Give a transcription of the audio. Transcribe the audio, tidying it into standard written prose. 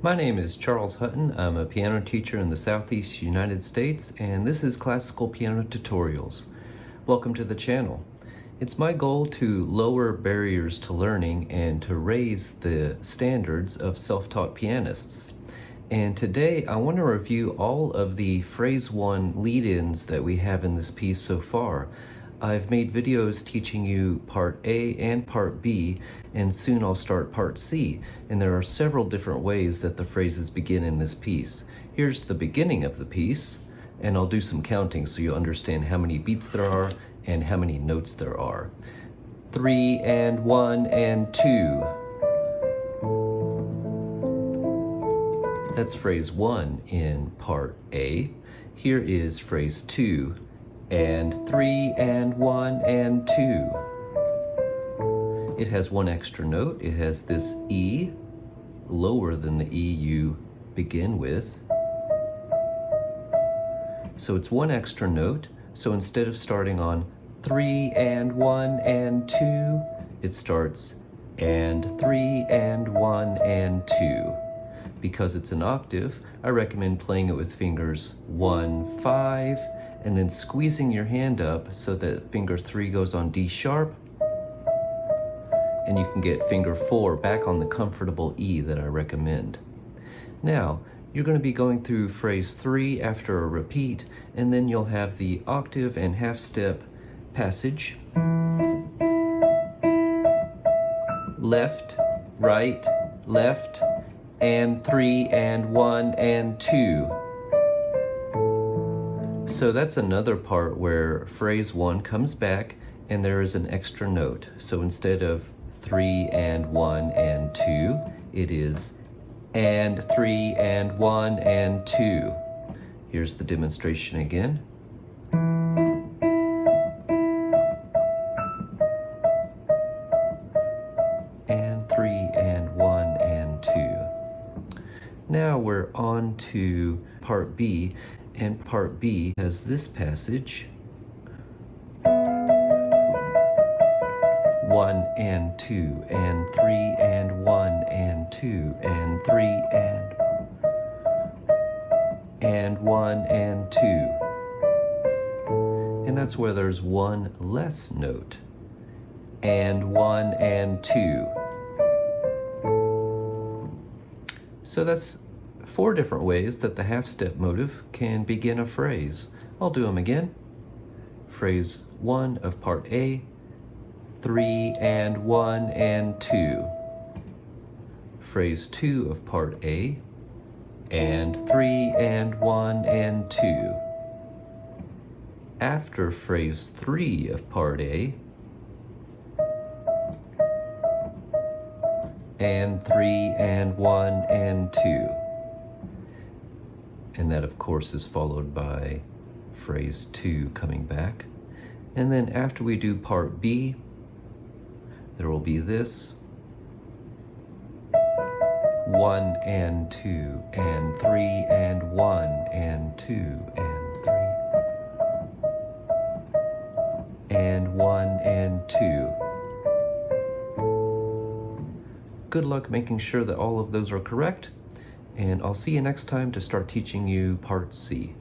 My name is Charles Hutton. I'm a piano teacher in the Southeast United States, and this is Classical Piano Tutorials. Welcome to the channel. It's my goal to lower barriers to learning and to raise the standards of self-taught pianists. And today I want to review all of the phrase 1 lead-ins that we have in this piece so far. I've made videos teaching you part A and part B, and soon I'll start part C. And there are several different ways that the phrases begin in this piece. Here's the beginning of the piece, and I'll do some counting so you'll understand how many beats there are and how many notes there are. 3 and 1 and 2. That's phrase 1 in part A. Here is phrase 2. And 3 and 1 and 2. It has one extra note. It has this E, lower than the E you begin with. So it's one extra note. So instead of starting on 3 and 1 and 2, it starts and 3 and 1 and 2. Because it's an octave, I recommend playing it with fingers 1, 5, and then squeezing your hand up so that finger 3 goes on D sharp, and you can get finger 4 back on the comfortable E that I recommend. Now, you're going to be going through phrase 3 after a repeat, and then you'll have the octave and half step passage. Left, right, left, and 3 and 1 and 2. So that's another part where phrase 1 comes back and there is an extra note. So instead of 3 and 1 and 2, it is and 3 and 1 and 2. Here's the demonstration again. And 3 and 1 and 2. Now we're on to part B. And part B has this passage, 1 and 2 and 3 and 1 and 2 and 3 and 1 and 2. And that's where there's one less note, and 1 and 2. So that's 4 different ways that the half-step motive can begin a phrase. I'll do them again. Phrase 1 of part A, 3 and 1 and 2. Phrase 2 of part A, and 3 and 1 and 2. After phrase 3 of part A, and 3 and 1 and 2. And that, of course, is followed by phrase 2 coming back. And then after we do part B, there will be this 1 and 2 and 3 and 1 and 2 and 3 and 1 and 2. Good luck making sure that all of those are correct. And I'll see you next time to start teaching you part C.